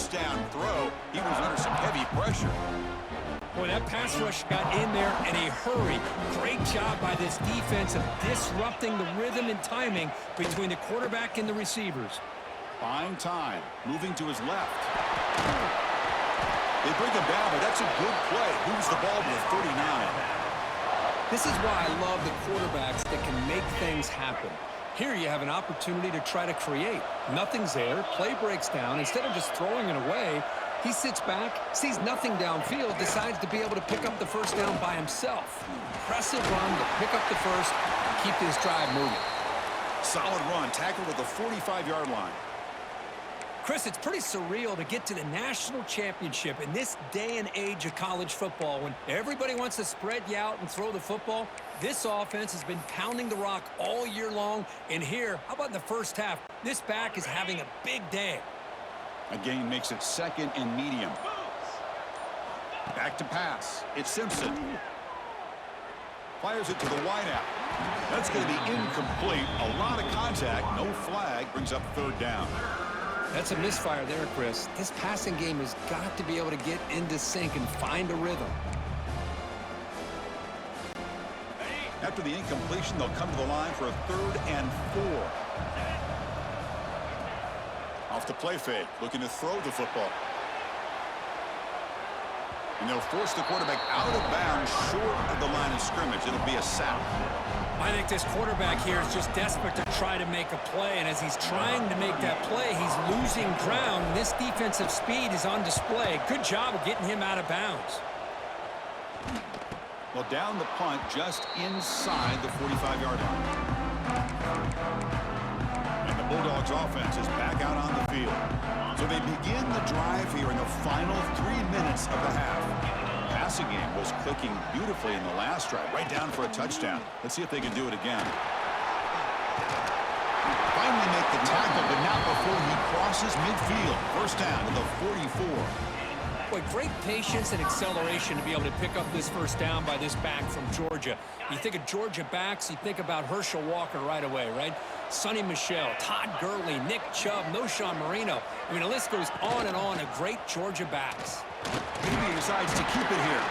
first down throw. He was under some heavy pressure. Boy, that pass rush got in there in a hurry. Great job by this defense of disrupting the rhythm and timing between the quarterback and the receivers. Buying time, moving to his left. They bring him down, but that's a good play. Moves the ball to the 39. This is why I love the quarterbacks that can make things happen. Here you have an opportunity to try to create. Nothing's there. Play breaks down. Instead of just throwing it away, he sits back, sees nothing downfield, decides to be able to pick up the first down by himself. Impressive run to pick up the first, keep this drive moving. Solid run, tackled at the 45-yard line. Chris, it's pretty surreal to get to the national championship in this day and age of college football when everybody wants to spread you out and throw the football. This offense has been pounding the rock all year long. And here, how about in the first half? This back is having a big day. A gain makes it second and medium. Back to pass. It's Simpson. Fires it to the wideout. That's going to be incomplete. A lot of contact. No flag. Brings up third down. That's a misfire there, Chris. This passing game has got to be able to get into sync and find a rhythm. After the incompletion, they'll come to the line for a 3rd and 4. Off the play fake, looking to throw the football. And they'll force the quarterback out of bounds short of the line of scrimmage. It'll be a sack. I think this quarterback here is just desperate to try to make a play, and as he's trying to make that play, he's losing ground. This defensive speed is on display. Good job of getting him out of bounds. Well, down the punt just inside the 45-yard line. And the Bulldogs offense is back out on the field. So they begin the drive here in the final 3 minutes of the half. Passing game was clicking beautifully in the last drive, right down for a touchdown. Let's see if they can do it again. Finally make the tackle, but not before he crosses midfield. First down to the 44. Boy, great patience and acceleration to be able to pick up this first down by this back from Georgia. You think of Georgia backs, you think about Herschel Walker right away, right? Sonny Michel, Todd Gurley, Nick Chubb, Knowshon Moreno. I mean, the list goes on and on of great Georgia backs. Maybe he decides to keep it here.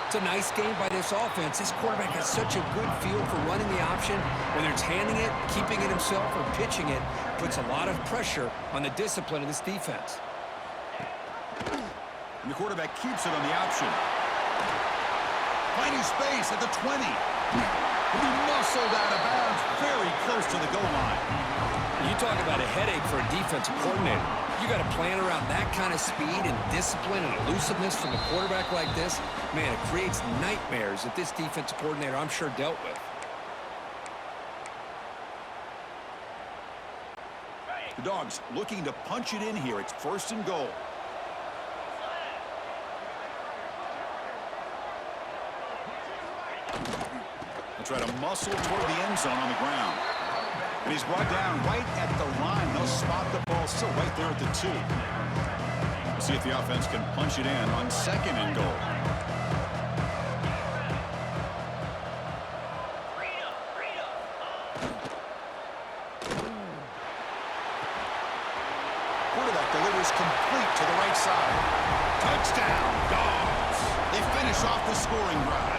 It's a nice game by this offense. This quarterback has such a good feel for running the option. Whether it's handing it, keeping it himself, or pitching it, puts a lot of pressure on the discipline of this defense. And the quarterback keeps it on the option. Finding space at the 20. He'll be muscled out of bounds very close to the goal line. You talk about a headache for a defensive coordinator. You got to plan around that kind of speed and discipline and elusiveness from a quarterback like this. Man, it creates nightmares that this defensive coordinator, I'm sure, dealt with. The Dogs looking to punch it in here. It's 1st and goal. They'll try to muscle toward the end zone on the ground. And he's brought down right at the line. They'll spot the ball still right there at the 2. We'll see if the offense can punch it in on 2nd and goal. Quarterback delivers complete to the right side. Touchdown, Dogs. They finish off the scoring drive.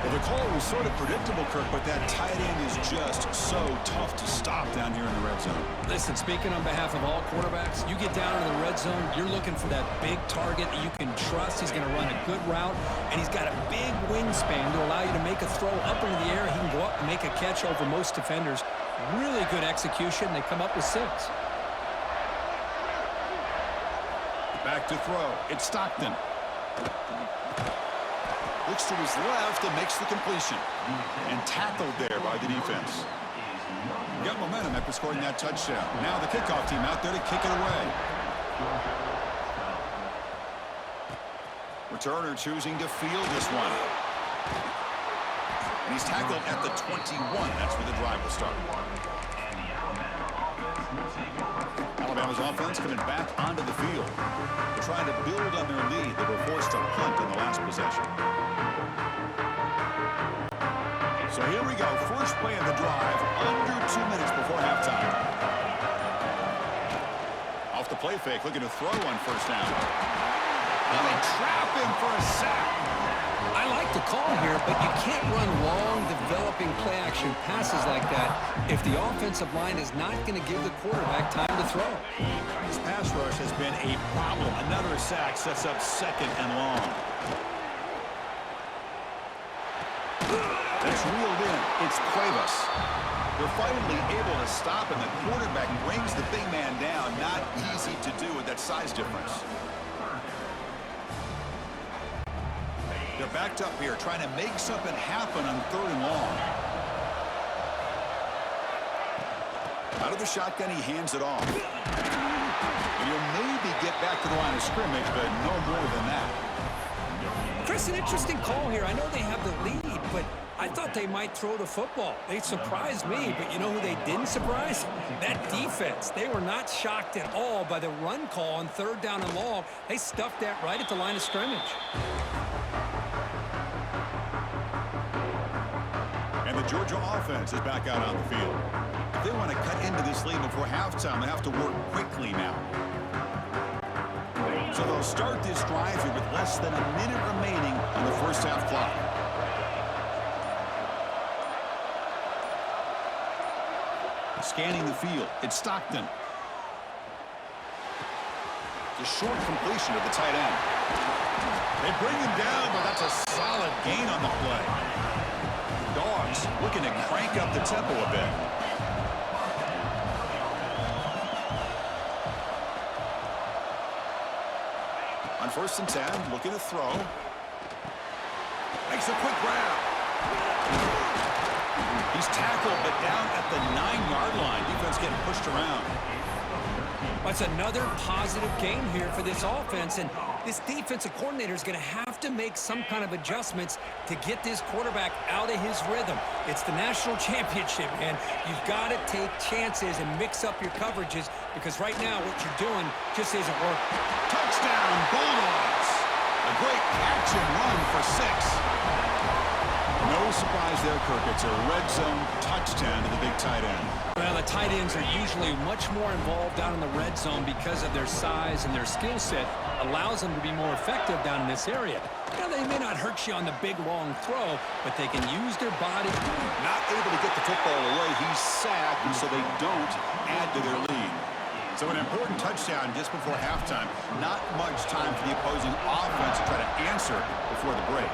Well, the call was sort of predictable, Kirk, but that tight end is just so tough to stop down here in the red zone. Listen, speaking on behalf of all quarterbacks, you get down in the red zone, you're looking for that big target that you can trust. He's going to run a good route, and he's got a big wingspan to allow you to make a throw up into the air. He can go up and make a catch over most defenders. Really good execution. They come up with 6. Back to throw. It's Stockton. Looks to his left and makes the completion. And tackled there by the defense. Got momentum after scoring that touchdown. Now the kickoff team out there to kick it away. Returner choosing to field this one. And he's tackled at the 21. That's where the drive will start. Alabama's offense coming back onto the field. They're trying to build on their lead. They were forced to punt in the last possession. So here we go. First play of the drive under 2 minutes before halftime. Off the play fake, looking to throw on first down. And they trap him for a sack. I like the call here, but you can't run long, developing play-action passes like that if the offensive line is not going to give the quarterback time to throw. This pass rush has been a problem. Another sack sets up second and long. That's reeled in. It's Cuevas. They're finally able to stop him. The quarterback brings the big man down. Not easy to do with that size difference. They're backed up here, trying to make something happen on third and long. Out of the shotgun, he hands it off. He'll maybe get back to the line of scrimmage, but no more than that. Chris, an interesting call here. I know they have the lead, but I thought they might throw the football. They surprised me, but you know who they didn't surprise? That defense. They were not shocked at all by the run call on third down and long. They stuffed that right at the line of scrimmage. And the Georgia offense is back out on the field. If they want to cut into this lead before halftime, they have to work quickly now. So they'll start this drive here with less than a minute remaining on the first half clock. Scanning the field, it's Stockton. The short completion to the tight end. They bring him down, but that's a solid gain on the play. Dogs looking to crank up the tempo a bit. On first and 10, looking to throw. Makes a quick grab. He's tackled, but down at the 9-yard line. Defense getting pushed around. That's another positive game here for this offense, and this defensive coordinator is going to have to make some kind of adjustments to get this quarterback out of his rhythm. It's the national championship, man. You've got to take chances and mix up your coverages because right now what you're doing just isn't working. Touchdown, Bulldogs. A great catch and run for 6. No surprise there, Kirk. It's a red zone touchdown to the big tight end. Well, the tight ends are usually much more involved down in the red zone because of their size and their skill set allows them to be more effective down in this area. Now, they may not hurt you on the big, long throw, but they can use their body. Not able to get the football away. He's sacked, and so they don't add to their lead. So an important touchdown just before halftime. Not much time for the opposing offense to try to answer before the break.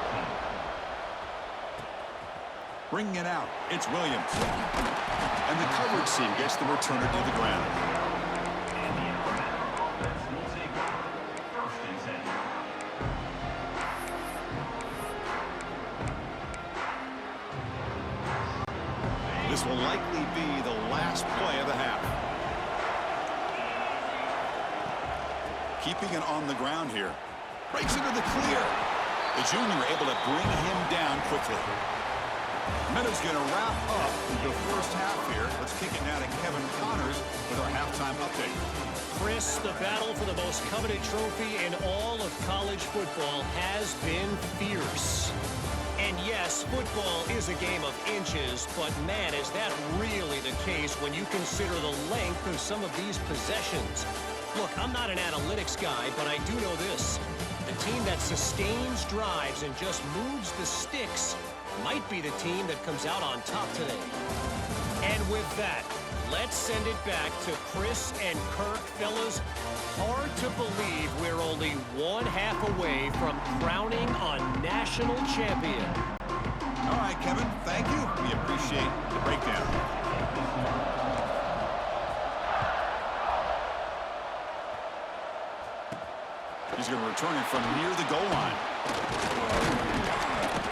Bringing it out, it's Williams. And the coverage team gets the returner to the ground. This will likely be the last play of the half. Keeping it on the ground here. Breaks into the clear. The junior able to bring him down quickly. Meadows going to wrap up the first half here. Let's kick it now to Kevin Connors with our halftime update. Chris, the battle for the most coveted trophy in all of college football has been fierce. And yes, football is a game of inches, but man, is that really the case when you consider the length of some of these possessions. Look, I'm not an analytics guy, but I do know this. The team that sustains drives and just moves the sticks might be the team that comes out on top today. And with that, let's send it back to Chris and Kirk. Fellas, hard to believe we're only one half away from crowning a national champion. All right, Kevin, thank you. We appreciate the breakdown. He's going to return it from near the goal line.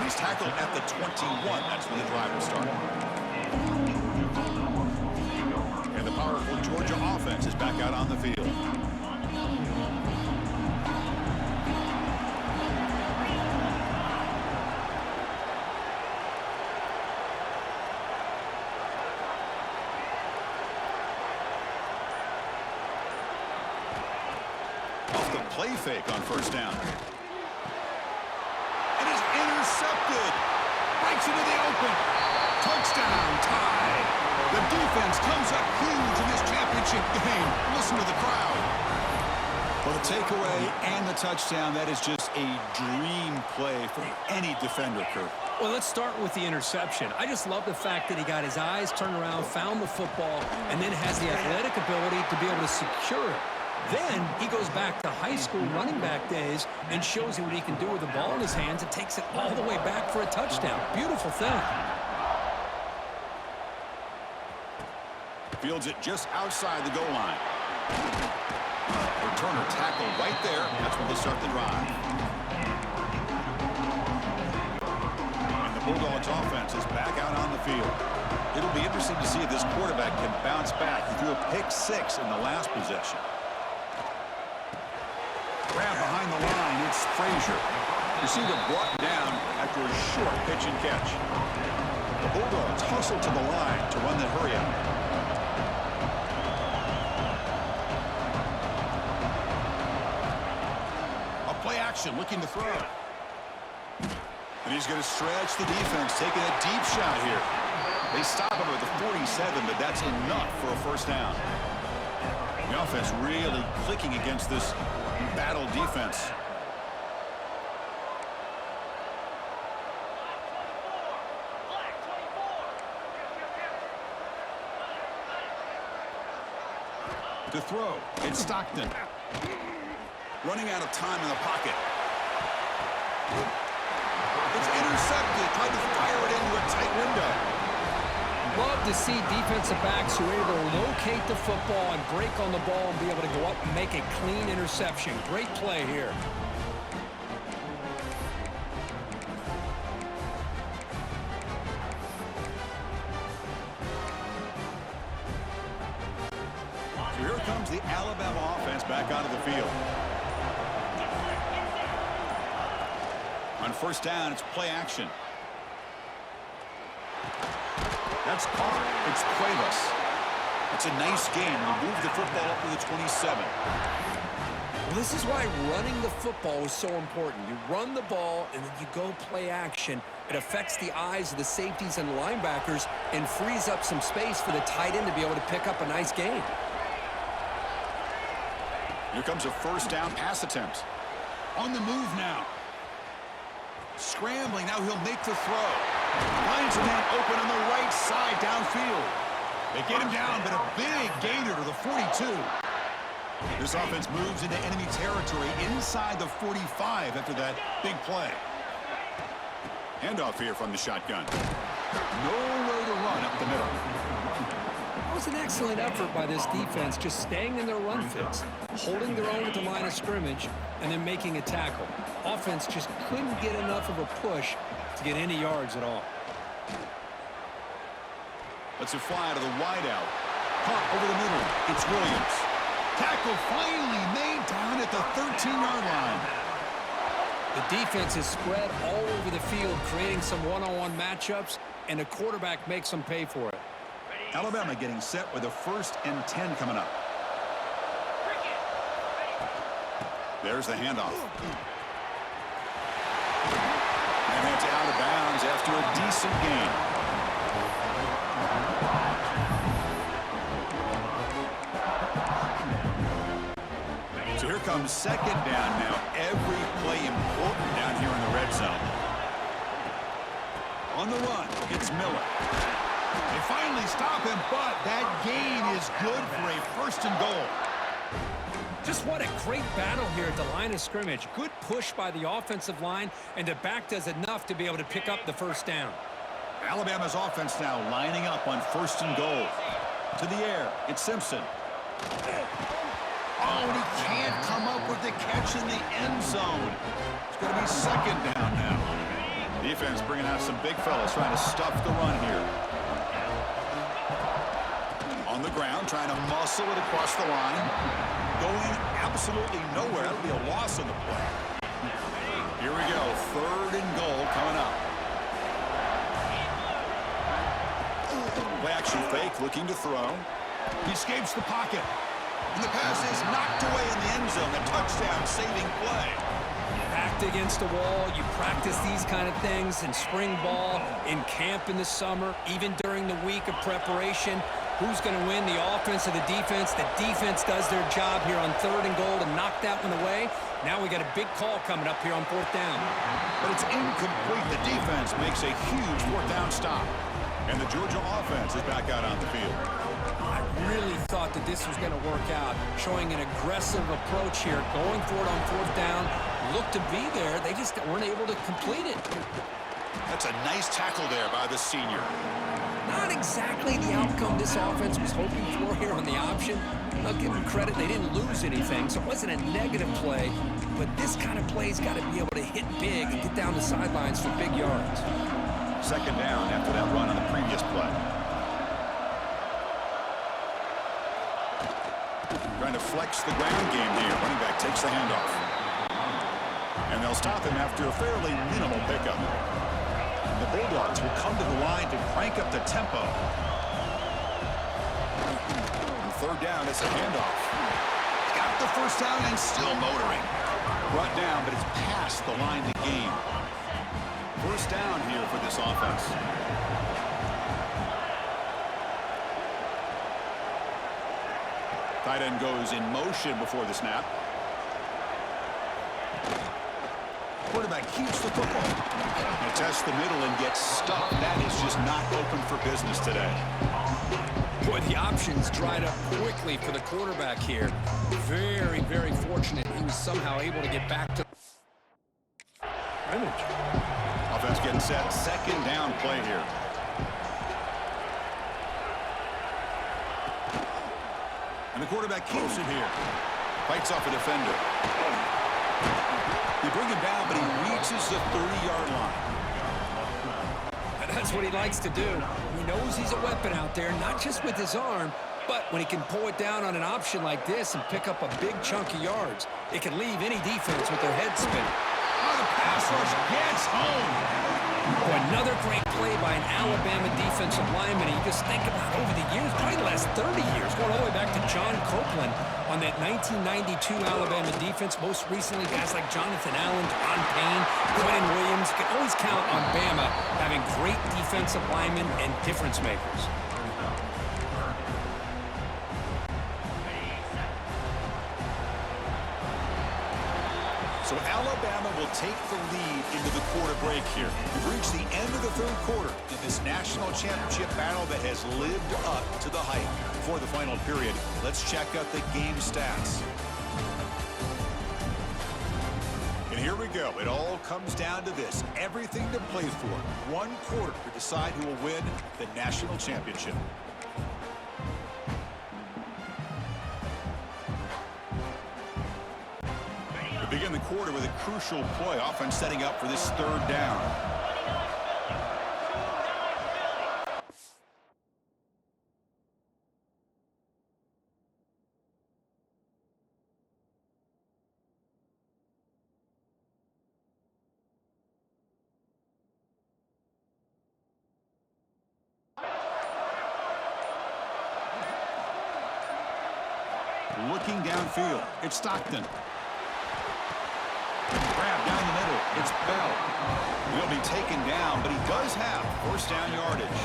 He's tackled at the 21. That's when the drive will start. And the powerful Georgia offense is back out on the field. Off the play fake on first down. And is intercepted. Breaks into the open. Touchdown, tied. The defense comes up huge in this championship game. Listen to the crowd. takeaway and the touchdown. That is just a dream play for any defender, Kurt. Well, let's start with the interception. I just love the fact that he got his eyes turned around, found the football, and then has the athletic ability to be able to secure it. Then he goes back to high school running back days and shows you what he can do with the ball in his hands and takes it all the way back for a touchdown. Beautiful thing. Fields it just outside the goal line. Returner tackle right there. That's when they start the drive. And the Bulldogs offense is back out on the field. It'll be interesting to see if this quarterback can bounce back. He threw a pick-6 in the last possession. Grab behind the line. It's Frazier. Receiver brought down after a short pitch and catch. The Bulldogs hustle to the line to run the hurry out. Play action, looking to throw. And he's going to stretch the defense, taking a deep shot here. They stop him at the 47, but that's enough for a first down. The offense really clicking against this battle defense. To throw, it's Stockton. Running out of time in the pocket. It's intercepted. Tried to fire it into a tight window. Love to see defensive backs who are able to locate the football and break on the ball and be able to go up and make a clean interception. Great play here. So here comes the Alabama offense back onto the field. On first down, it's play action. That's caught. It's Cuevas. It's a nice game. We move the football up to the 27. Well, this is why running the football is so important. You run the ball, and then you go play action. It affects the eyes of the safeties and linebackers and frees up some space for the tight end to be able to pick up a nice gain. Here comes a first down pass attempt. On the move now. Scrambling, now he'll make the throw. Finds a man open on the right side downfield. They get him down, but a big gainer to the 42. This offense moves into enemy territory inside the 45 after that big play. Handoff here from the shotgun. Nowhere to run up the middle. It was an excellent effort by this defense, just staying in their run fix, holding their own at the line of scrimmage, and then making a tackle. Offense just couldn't get enough of a push to get any yards at all. Let's a fly to the wideout. Caught over the middle. It's Williams. Tackle finally made down at the 13-yard line. The defense is spread all over the field, creating some one-on-one matchups, and the quarterback makes them pay for it. Alabama getting set with a 1st and 10 coming up. There's the handoff. And it's out of bounds after a decent gain. So here comes second down now. Every play important down here in the red zone. On the run, it's Miller. They finally stop him, but that gain is good for a 1st and goal. Just what a great battle here at the line of scrimmage. Good push by the offensive line, and the back does enough to be able to pick up the first down. Alabama's offense now lining up on 1st and goal. To the air, it's Simpson. Oh, and he can't come up with the catch in the end zone. It's going to be second down now. Defense bringing out some big fellas trying to stuff the run here. On the ground, trying to muscle it across the line. Going absolutely nowhere. That'll be a loss on the play. Here we go. 3rd and goal coming up. Play action fake, looking to throw. He escapes the pocket. And the pass is knocked away in the end zone. A touchdown saving play. Backed against the wall. You practice these kind of things in spring ball, in camp in the summer, even during the week of preparation. Who's going to win, the offense or the defense? The defense does their job here on 3rd and goal to knock that one away. Now we got a big call coming up here on 4th down. But it's incomplete. The defense makes a huge 4th down stop. And the Georgia offense is back out on the field. I really thought that this was going to work out, showing an aggressive approach here, going for it on 4th down. Looked to be there. They just weren't able to complete it. That's a nice tackle there by the senior. Not exactly the outcome this offense was hoping for here on the option. I'll give them credit. They didn't lose anything, so it wasn't a negative play. But this kind of play's got to be able to hit big and get down the sidelines for big yards. 2nd down after that run on the previous play. Trying to flex the ground game here. Running back takes the handoff. And they'll stop him after a fairly minimal pickup. And the Bulldogs will come to the line to crank up the tempo. And 3rd down, it's a handoff. Got the 1st down and still motoring. Brought down, but it's past the line to gain. 1st down here for this offense. Tight end goes in motion before the snap. Quarterback keeps the football. And tests the middle and gets stuck. That is just not open for business today. Boy, the options dried up quickly for the quarterback here. Very, very fortunate he was somehow able to get back to scrimmage. Offense getting set. 2nd down play here. And the quarterback keeps it here. Fights off a defender. They bring him down, but he reaches the 30-yard line. And that's what he likes to do. He knows he's a weapon out there, not just with his arm, but when he can pull it down on an option like this and pick up a big chunk of yards, it can leave any defense with their head spinning. Oh, the pass rush gets home. Oh, another great play by an Alabama defensive lineman. You just think about over the years, probably the last 30 years, going all the way back to John Copeland on that 1992 Alabama defense. Most recently, guys like Jonathan Allen, John Payne, Quentin Williams. You can always count on Bama having great defensive linemen and difference makers. So Alabama will take the lead into the quarter break here. We've reached the end of the 3rd quarter in this national championship battle that has lived up to the hype. Before the final period, let's check out the game stats. And here we go. It all comes down to this. Everything to play for. 1 quarter to decide who will win the national championship. Begin the quarter with a crucial play. Offense setting up for this 3rd down. Looking downfield, it's Stockton. Grab down the middle. It's Bell. He'll be taken down, but he does have 1st down yardage.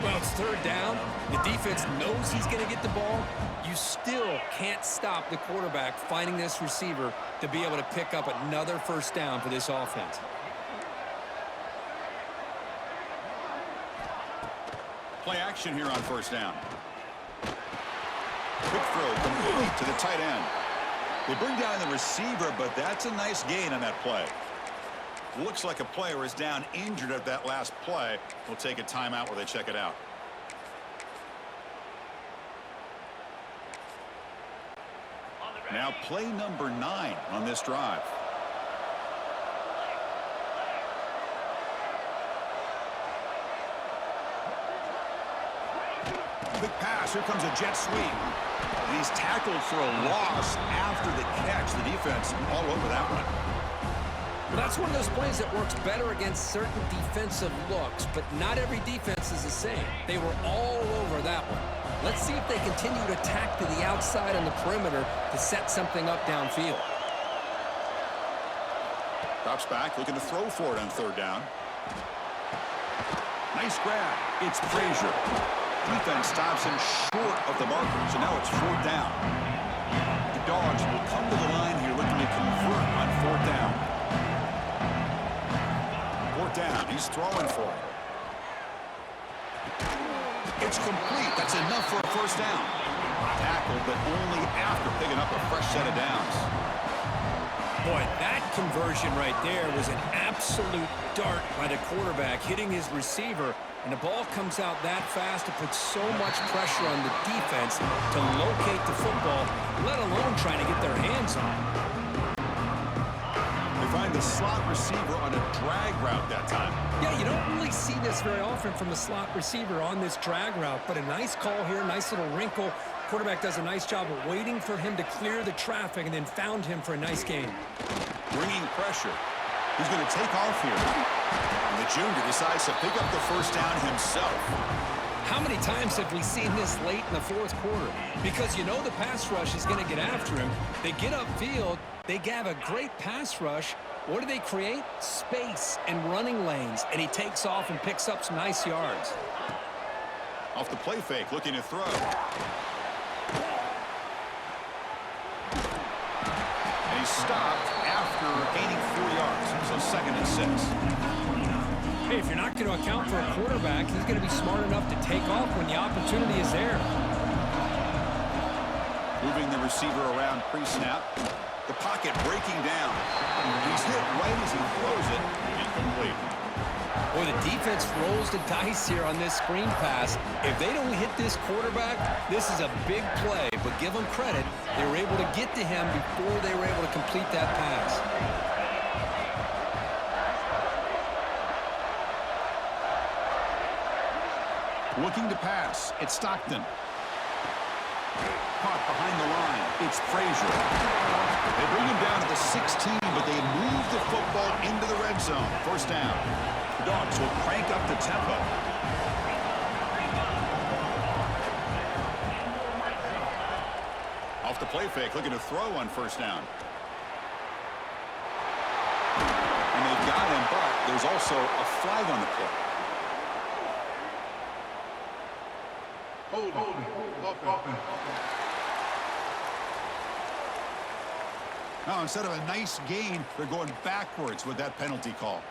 Well, it's 3rd down. The defense knows he's going to get the ball. You still can't stop the quarterback finding this receiver to be able to pick up another 1st down for this offense. Play action here on 1st down. Quick throw complete to the tight end. They bring down the receiver, but that's a nice gain on that play. Looks like a player is down injured at that last play. We'll take a timeout while they check it out. Now play number 9 on this drive. Quick pass. Here comes a jet sweep. And he's tackled for a loss after the catch. The defense all over that one. Well, that's one of those plays that works better against certain defensive looks, but not every defense is the same. They were all over that one. Let's see if they continue to tack to the outside on the perimeter to set something up downfield. Drops back, looking to throw for it on 3rd down. Nice grab. It's Frazier. defense stops him short of the marker, so now it's 4th down. The Dogs will come to the line here looking to convert on 4th down. 4th down, he's throwing for it. It's complete. That's enough for a 1st down. Tackled, but only after picking up a fresh set of downs. Boy, that conversion right there was an absolute dart by the quarterback, hitting his receiver, and the ball comes out that fast to put so much pressure on the defense to locate the football, let alone trying to get their hands on it. They find the slot receiver on a drag route that time. Yeah, you don't really see this very often from the slot receiver on this drag route, but a nice call here, nice little wrinkle. Quarterback does a nice job of waiting for him to clear the traffic and then found him for a nice gain. Bringing pressure. He's going to take off here. And the junior decides to pick up the 1st down himself. How many times have we seen this late in the 4th quarter? Because you know the pass rush is going to get after him. They get upfield. They have a great pass rush. What do they create? Space and running lanes. And he takes off and picks up some nice yards. Off the play fake, looking to throw. And he stopped after gaining 4 yards. So 2nd and 6. Hey, if you're not going to account for a quarterback, he's going to be smart enough to take off when the opportunity is there. Moving the receiver around pre-snap. The pocket breaking down. He's hit right as he throws it. Incomplete. Boy, the defense rolls the dice here on this screen pass. If they don't hit this quarterback, this is a big play. But give them credit. They were able to get to him before they were able to complete that pass. Looking to pass. It's Stockton. Caught behind the line. It's Frazier. They bring him down to the 16, but they move the football into the red zone. 1st down. The Dogs will crank up the tempo. Off the play fake, looking to throw on 1st down. And they've got him, but there's also a flag on the play. Now, instead of a nice gain, they're going backwards with that penalty call.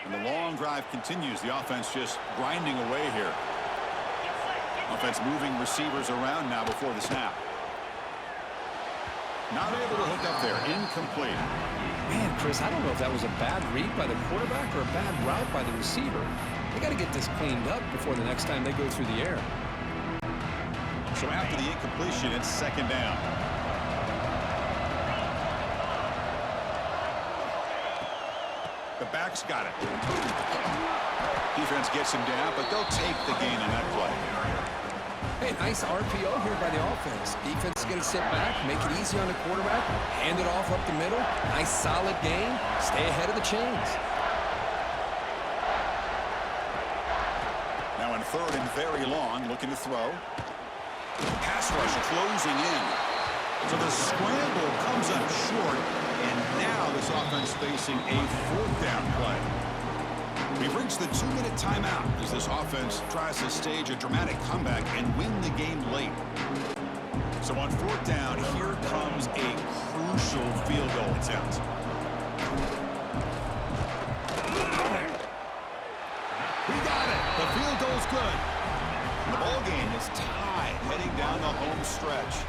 And the long drive continues. The offense just grinding away here. Offense moving receivers around now before the snap. Not able to hook up there. Incomplete. Man, Chris, I don't know if that was a bad read by the quarterback or a bad route by the receiver. They got to get this cleaned up before the next time they go through the air. So after the incompletion, it's 2nd down. The back's got it. Defense gets him down, but they'll take the gain on that play. Hey, nice RPO here by the offense. Defense is going to sit back, make it easy on the quarterback, hand it off up the middle. Nice solid gain. Stay ahead of the chains. Now in 3rd and very long, looking to throw. Pass rush closing in. So the scramble comes up short, and now this offense facing a 4th down play. We've reached the 2-minute timeout as this offense tries to stage a dramatic comeback and win the game late. So on 4th down, here comes a crucial field goal attempt. We got it. The field goal's good. The ball game is tied heading down the home stretch.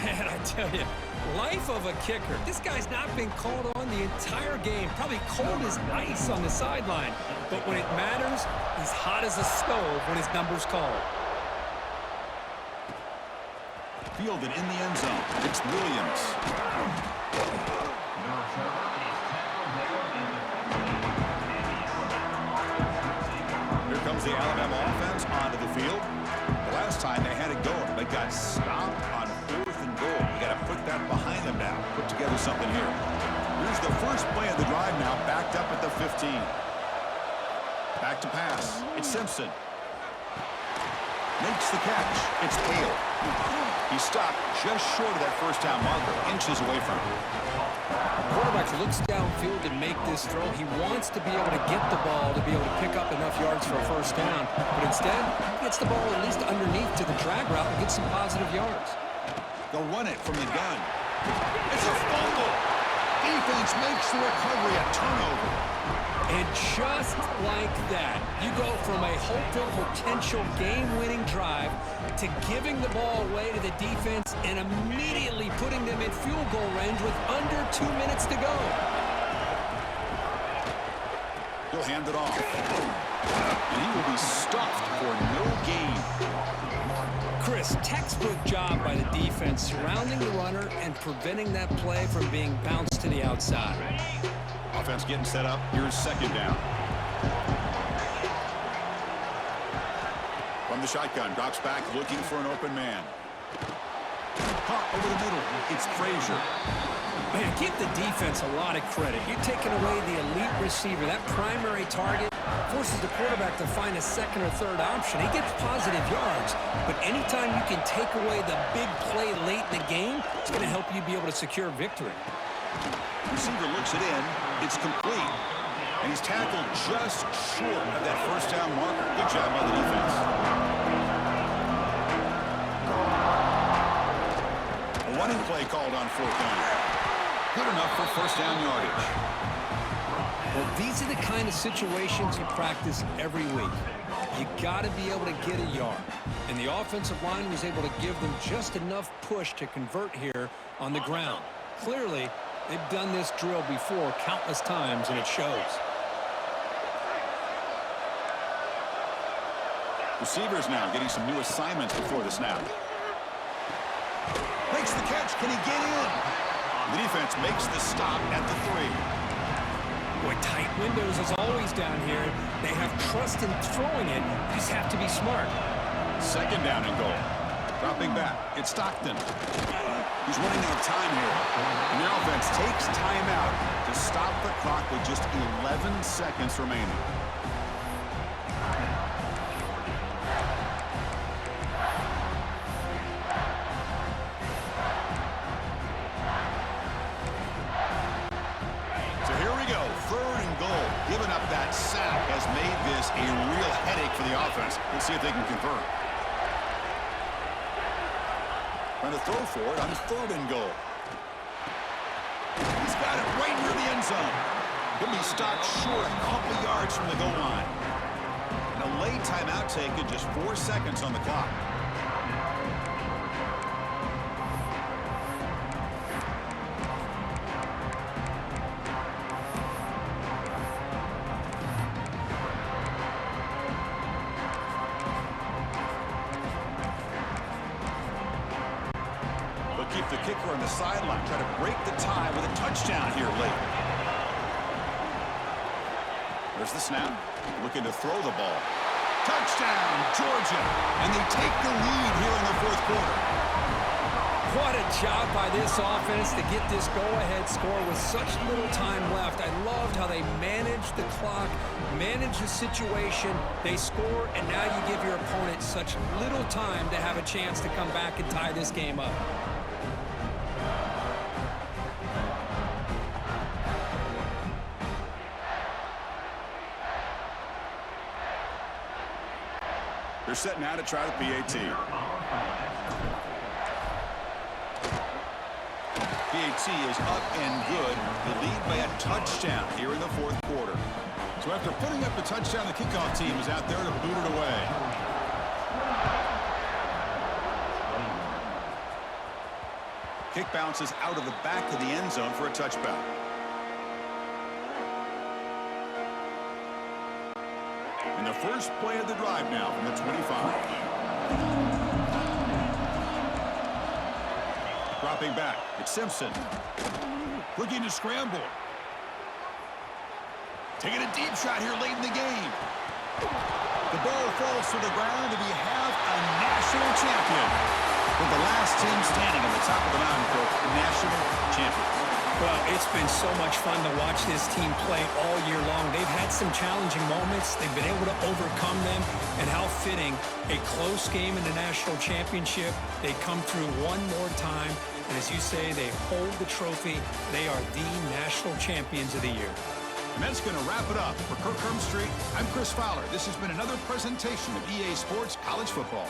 Man, I tell you, life of a kicker. This guy's not been called on the entire game. Probably cold as ice on the sideline. But when it matters, he's hot as a stove when his number's called. Fielded in the end zone. It's Williams. Here comes the Alabama offense onto the field. The last time they had it going, they got stopped on 4th and goal. We got to put that behind them now. Put together something here. Here's the first play of the drive now, backed up at the 15. Back to pass. It's Simpson. Makes the catch. It's Hale. He stopped just short of that first down marker, inches away from him. Quarterback looks downfield to make this throw. He wants to be able to get the ball to be able to pick up enough yards for a first down. But instead, he gets the ball at least underneath to the drag route and gets some positive yards. They'll run it from the gun. It's a fumble. Defense makes the recovery a turnover. And just like that, you go from a hopeful, potential game-winning drive to giving the ball away to the defense and immediately putting them in field goal range with under 2 minutes to go. He'll hand it off. And he will be stuffed for no gain. Chris, textbook job by the defense surrounding the runner and preventing that play from being bounced to the outside. Offense getting set up. Here's second down. From the shotgun, drops back looking for an open man. Caught over the middle. It's Frazier. Man, give the defense a lot of credit. You're taking away the elite receiver. That primary target forces the quarterback to find a second or third option. He gets positive yards, but anytime you can take away the big play late in the game, it's going to help you be able to secure victory. Receiver looks it in. It's complete. And he's tackled just short of that first down marker. Good job by the defense. A running play called on fourth down. Good enough for first down yardage. Well, these are the kind of situations you practice every week. You got to be able to get a yard. And the offensive line was able to give them just enough push to convert here on the ground. Clearly, they've done this drill before countless times, and it shows. Receivers now getting some new assignments before the snap. Makes the catch. Can he get in? The defense makes the stop at the 3. Boy, tight windows as always down here. They have trust in throwing it. You just have to be smart. Second down and goal. Dropping back. It's Stockton. He's running out of time here. And the offense takes timeout to stop the clock with just 11 seconds remaining. So here we go. Third and goal. Giving up that sack has made this a real headache for the offense. Let's see if they can convert. Trying to throw for it on third and goal. He's got it right near the end zone. He'll be stopped short a couple yards from the goal line. And a late timeout taken, just 4 seconds on the clock. Keep the kicker on the sideline. Try to break the tie with a touchdown here late. There's the snap. Looking to throw the ball. Touchdown, Georgia. And they take the lead here in the fourth quarter. What a job by this offense to get this go-ahead score with such little time left. I loved how they managed the clock, managed the situation. They score, and now you give your opponent such little time to have a chance to come back and tie this game up. They're setting out to try the PAT. PAT is up and good. They lead by a touchdown here in the fourth quarter. So after putting up the touchdown, the kickoff team is out there to boot it away. Kick bounces out of the back of the end zone for a touchback. And the first play of the drive now from the 25. Dropping back, it's Simpson. Looking to scramble. Taking a deep shot here late in the game. The ball falls to the ground, and we have a national champion. With the last team standing on the top of the mountain for national champion. Well, it's been so much fun to watch this team play all year long. They've had some challenging moments. They've been able to overcome them. And how fitting, a close game in the national championship. They come through one more time. And as you say, they hold the trophy. They are the national champions of the year. And that's going to wrap it up. For Kirk Street, I'm Chris Fowler. This has been another presentation of EA Sports College Football.